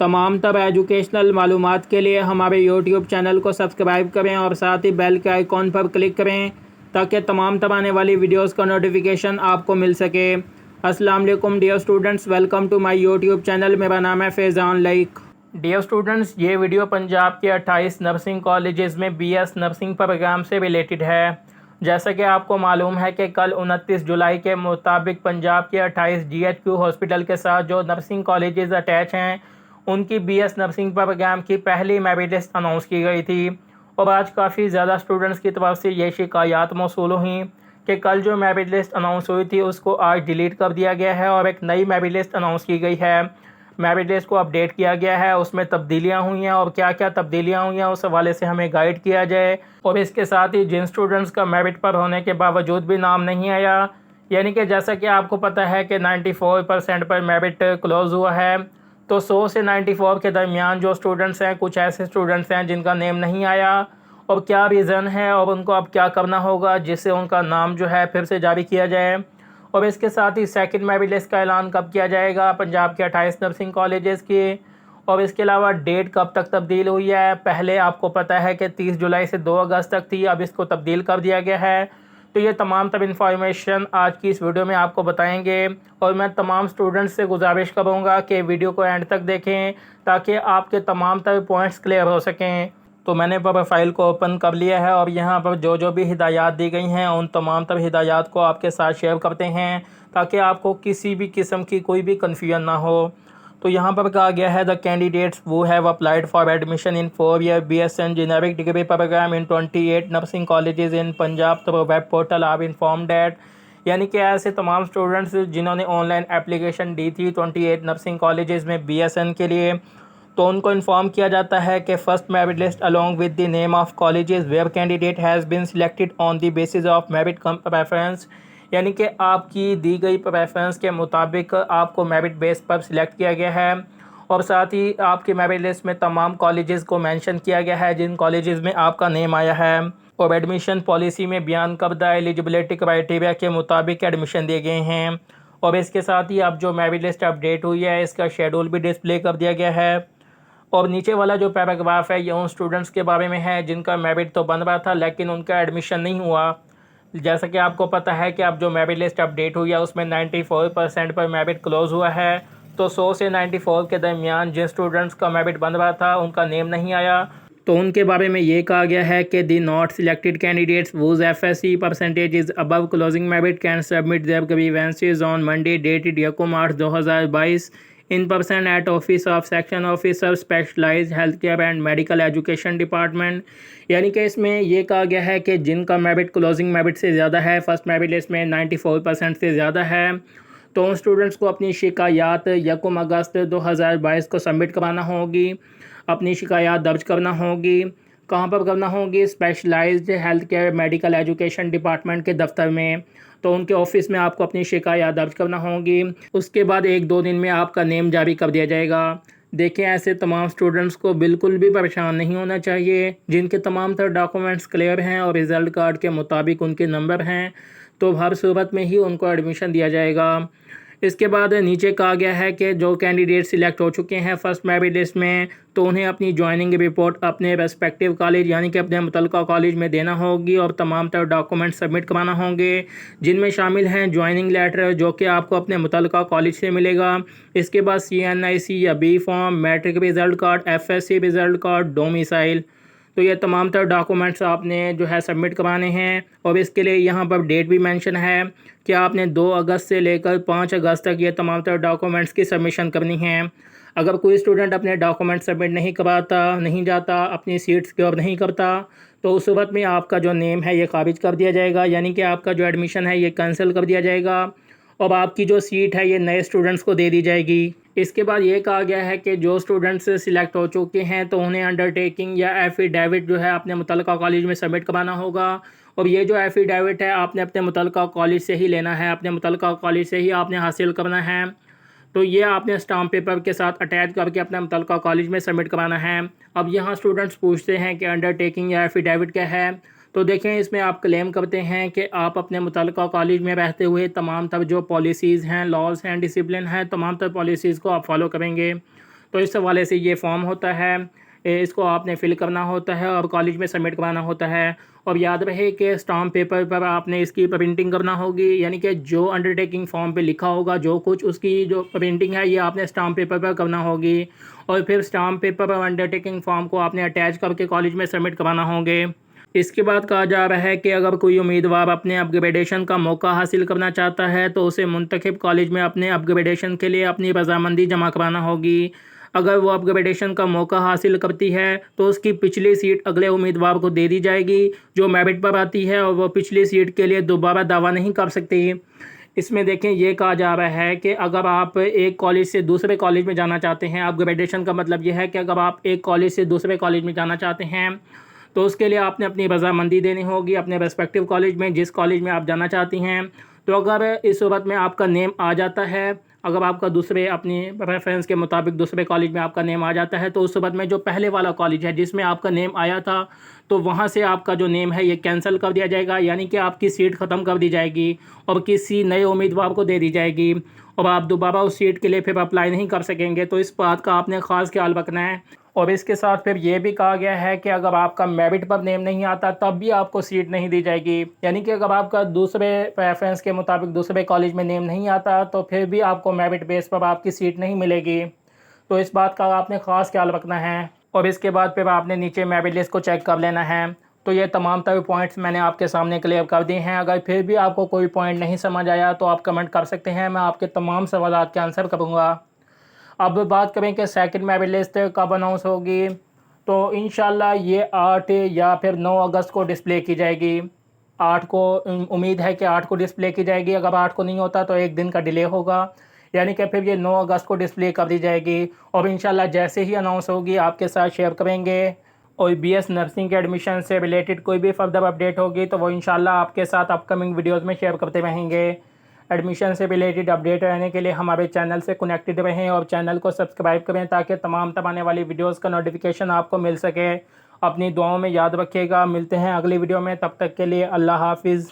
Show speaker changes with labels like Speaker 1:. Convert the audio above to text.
Speaker 1: तमाम तर एजुकेशनल मालूमात के लिए हमारे यूट्यूब चैनल को सब्सक्राइब करें और साथ ही बेल के आइकॉन पर क्लिक करें ताकि तमाम तर आने वाली वीडियोस का नोटिफिकेशन आपको मिल सके। अस्सलाम वालेकुम dear students, welcome to my YouTube channel. मेरा नाम है फैज़ान लाइक। डियर स्टूडेंट्स, ये वीडियो पंजाब के 28 नर्सिंग कॉलेजेस में बीएस नर्सिंग प्रोग्राम से रिलेटेड है। जैसा कि आपको मालूम है कि कल 29 जुलाई के मुताबिक पंजाब के 28 जीएचक्यू हॉस्पिटल के साथ जो नर्सिंग कॉलेजेस अटैच हैं उनकी बीएस नर्सिंग प्रोग्राम की पहली मेरिट लिस्ट अनाउंस की गई थी और आज काफ़ी ज़्यादा स्टूडेंट्स की तरफ से ये शिकायत मौसूल हुई कि कल जो मेरिट लिस्ट अनाउंस हुई थी उसको आज डिलीट कर दिया गया है और एक नई मेरिट लिस्ट अनाउंस की गई है। मेरिट लिस्ट को अपडेट किया गया है, उसमें तब्दीलियां हुई हैं और क्या क्या तब्दीलियां हुई हैं उस हवाले से हमें गाइड किया जाए। और इसके साथ ही जिन स्टूडेंट्स का मेरिट पर होने के बावजूद भी नाम नहीं आया, यानी कि जैसा कि आपको पता है कि 94% पर मेरिट क्लोज़ हुआ है, तो 100 से 94 के दरमियान जो स्टूडेंट्स हैं, कुछ ऐसे स्टूडेंट्स हैं जिनका नेम नहीं आया और क्या रीज़न है और उनको अब क्या करना होगा जिससे उनका नाम जो है फिर से जारी किया जाए। और इसके साथ ही सेकंड मेरिट लिस्ट का ऐलान कब किया जाएगा पंजाब के 28 नर्सिंग कॉलेजेस की, और इसके अलावा डेट कब तक तब्दील हुई है। पहले आपको पता है कि 30 जुलाई से 2 अगस्त तक थी, अब इसको तब्दील कर दिया गया है। तो ये तमाम तब इन्फॉर्मेशन आज की इस वीडियो में आपको बताएंगे और मैं तमाम स्टूडेंट्स से गुजारिश करूँगा कि वीडियो को एंड तक देखें ताकि आपके तमाम तब पॉइंट्स क्लियर हो सकें। तो मैंने प्रोफाइल को ओपन कर लिया है और यहाँ पर जो जो भी हिदायत दी गई हैं उन तमाम तर हिदायत को आपके साथ शेयर करते हैं ताकि आपको किसी भी किस्म की कोई भी कन्फ्यूजन ना हो। तो यहाँ पर कहा गया है the candidates who have applied for admission in 4-year BSN generic degree program in 28 nursing colleges in Punjab through web portal are inform that, यानी कि ऐसे तमाम स्टूडेंट्स जिन्होंने ऑनलाइन एप्लीकेशन दी थी 28 नर्सिंग कॉलेजेस में BSN के लिए, तो उनको इन्फॉर्म किया जाता है कि first merit list along with the name of colleges where candidate has been selected on the basis of merit cum preference, यानी कि आपकी दी गई प्रेफरेंस के मुताबिक आपको मेरिट बेस पर सिलेक्ट किया गया है। और साथ ही आपकी मेरिट लिस्ट में तमाम कॉलेजेस को मेंशन किया गया है जिन कॉलेजेस में आपका नेम आया है और एडमिशन पॉलिसी में बयान करदा एलिजिबिलिटी क्राइटेरिया के मुताबिक एडमिशन दिए गए हैं। और इसके साथ ही अब जो मेरिट लिस्ट अपडेट हुई है इसका शेड्यूल भी डिस्प्ले कर दिया गया है। और नीचे वाला जो पैराग्राफ है ये उन स्टूडेंट्स के बारे में है जिनका मेरिट तो बन रहा था लेकिन उनका एडमिशन नहीं हुआ। जैसा कि आपको पता है कि अब जो मेरिट लिस्ट अपडेट हुई है उसमें 94% पर मेरिट क्लोज़ हुआ है, तो 100 से 94 के दरमियान जिन स्टूडेंट्स का मेरिट बन रहा था उनका नेम नहीं आया, तो उनके बारे में ये कहा गया है कि the not selected candidates whose FSC percentage is above closing merit can submit their grievances on Monday dated 1 March 2022 in person at office of section officer specialized healthcare and medical education department, यानी कि इसमें ये कहा गया है कि जिनका merit closing merit से ज़्यादा है, फर्स्ट मेरिट लिस्ट में 94% से ज़्यादा है, तो उन स्टूडेंट्स को अपनी शिकायत 1 अगस्त 2022 को सबमिट कराना होगी, अपनी शिकायत दर्ज करना होगी। कहाँ पर करना होगी? Specialized health care medical education department के दफ्तर में, तो उनके ऑफिस में आपको अपनी शिकायत दर्ज करना होगी। उसके बाद 1-2 दिन में आपका नेम जारी कर दिया जाएगा। देखें, ऐसे तमाम स्टूडेंट्स को बिल्कुल भी परेशान नहीं होना चाहिए जिनके तमाम तर डॉक्यूमेंट्स क्लियर हैं और रिज़ल्ट कार्ड के मुताबिक उनके नंबर हैं, तो हर सूरत में ही उनको एडमिशन दिया जाएगा। इसके बाद नीचे कहा गया है कि जो कैंडिडेट सिलेक्ट हो चुके हैं फर्स्ट मेरिट लिस्ट में, तो उन्हें अपनी ज्वाइनिंग रिपोर्ट अपने रेस्पेक्टिव कॉलेज यानी कि अपने मुतल्लिका कॉलेज में देना होगी और तमाम तरह डॉक्यूमेंट सबमिट कराना होंगे जिनमें शामिल हैं ज्वाइनिंग लेटर जो कि आपको अपने मुतल्लिका कॉलेज से मिलेगा। इसके बाद CNIC या B form, matric result card, FSC result card, domicile, तो ये तमाम तरह डॉक्यूमेंट्स आपने जो है सबमिट कराने हैं। और इसके लिए यहाँ पर डेट भी मेंशन है कि आपने 2 अगस्त से लेकर 5 अगस्त तक ये तमाम तरह डॉक्यूमेंट्स की सबमिशन करनी है। अगर कोई स्टूडेंट अपने डॉक्यूमेंट सबमिट नहीं कराता, नहीं जाता, अपनी सीट सिक्योर नहीं करता, तो उस सूरत में आपका जो नेम है ये खारिज कर दिया जाएगा, यानी कि आपका जो एडमिशन है ये कैंसिल कर दिया जाएगा और आपकी जो सीट है ये नए स्टूडेंट्स को दे दी जाएगी। इसके बाद ये कहा गया है कि जो स्टूडेंट्स सिलेक्ट हो चुके हैं तो उन्हें अंडरटेकिंग या एफिडेविट जो है अपने मुतल्लिका कॉलेज में सबमिट कराना होगा। और ये जो एफिडेविट है आपने अपने मुतल्लिका कॉलेज से ही लेना है, अपने मुतल्लिका कॉलेज से ही आपने हासिल करना है। तो ये आपने स्टाम्प पेपर के साथ अटैच करके अपने मुतल्लिका कॉलेज में सबमिट कराना है। अब यहाँ स्टूडेंट्स पूछते हैं कि अंडरटेकिंग या एफिडेविट क्या है, तो देखें इसमें आप क्लेम करते हैं कि आप अपने मुतल्लिका कॉलेज में रहते हुए तमाम तर जो पॉलिसीज़ हैं, लॉज हैं, डिसिप्लिन हैं, तमाम तर पॉलिसीज़ को आप फॉलो करेंगे। तो इस हवाले से ये फॉर्म होता है, इसको आपने फ़िल करना होता है और कॉलेज में सबमिट कराना होता है। और याद रहे कि स्टाम्प पेपर पर आपने इसकी प्रिंटिंग करना होगी, यानी कि जो अंडरटेकिंग फॉर्म पे लिखा होगा जो कुछ, उसकी जो प्रिंटिंग है ये आपने स्टाम्प पेपर पर करना होगी। और फिर स्टाम्प पेपर और अंडरटेकिंग फॉर्म को आपने अटैच करके कॉलेज में सबमिट कराना होंगे। इसके बाद कहा जा रहा है कि अगर कोई उम्मीदवार अपने अपग्रेडेशन का मौका हासिल करना चाहता है तो उसे मुंतखब कॉलेज में अपने अपग्रेडेशन के लिए अपनी रजामंदी जमा कराना होगी। अगर वो अपग्रेडेशन का मौका हासिल करती है तो उसकी पिछली सीट अगले उम्मीदवार को दे दी जाएगी जो मेरिट पर आती है, और वो पिछली सीट के लिए दोबारा दावा नहीं कर सकती। इसमें देखें, ये कहा जा रहा है कि अगर आप एक कॉलेज से दूसरे कॉलेज में जाना चाहते हैं, अपग्रेडेशन का मतलब ये है कि अगर आप एक कॉलेज से दूसरे कॉलेज में जाना चाहते हैं तो उसके लिए आपने अपनी रजामंदी देनी होगी अपने रेस्पेक्टिव कॉलेज में, जिस कॉलेज में आप जाना चाहती हैं। तो अगर इस सूरत में आपका नेम आ जाता है, अगर आपका दूसरे अपनी रेफरेंस के मुताबिक दूसरे कॉलेज में आपका नेम आ जाता है, तो उस सूरत में जो पहले वाला कॉलेज है जिसमें आपका नेम आया था, तो वहाँ से आपका जो नेम है ये कैंसिल कर दिया जाएगा, यानी कि आपकी सीट ख़त्म कर दी जाएगी और किसी नए उम्मीदवार को दे दी जाएगी और आप दोबारा उस सीट के लिए फिर अप्लाई नहीं कर सकेंगे। तो इस बात का आपने ख़ास ख्याल रखना है। और इसके साथ फिर ये भी कहा गया है कि अगर आपका मेरिट पर नेम नहीं आता तब भी आपको सीट नहीं दी जाएगी, यानी कि अगर आपका दूसरे प्रेफरेंस के मुताबिक दूसरे कॉलेज में नेम नहीं आता तो फिर भी आपको मेरिट बेस पर आपकी सीट नहीं मिलेगी। तो इस बात का आपने ख़ास ख्याल रखना है। और इसके बाद फिर आपने नीचे मेरिट लिस्ट को चेक कर लेना है। तो ये तमाम तरह पॉइंट्स मैंने आपके सामने क्लियर कर दिए हैं। अगर फिर भी आपको कोई पॉइंट नहीं समझ आया तो आप कमेंट कर सकते हैं, मैं आपके तमाम सवालात के आंसर करूँगा। अब बात करें कि सेकंड मेरिट लिस्ट कब अनाउंस होगी, तो इंशाल्लाह ये 8 या फिर 9 अगस्त को डिस्प्ले की जाएगी। 8 को उम्मीद है कि 8 को डिस्प्ले की जाएगी। अगर 8 को नहीं होता तो एक दिन का डिले होगा, यानी कि फिर ये 9 अगस्त को डिस्प्ले कर दी जाएगी। और इंशाल्लाह जैसे ही अनाउंस होगी आपके साथ शेयर करेंगे। और बीएस नर्सिंग के एडमिशन से रिलेटेड कोई भी फर्दर अपडेट होगी तो वो इंशाल्लाह आपके साथ अपकमिंग वीडियोज़ में शेयर करते रहेंगे। एडमिशन से रिलेटेड अपडेट रहने के लिए हमारे चैनल से कनेक्टेड रहें और चैनल को सब्सक्राइब करें ताकि तमाम आने वाली वीडियोस का नोटिफिकेशन आपको मिल सके। अपनी दुआओं में याद रखिएगा। मिलते हैं अगली वीडियो में, तब तक के लिए अल्लाह हाफिज़।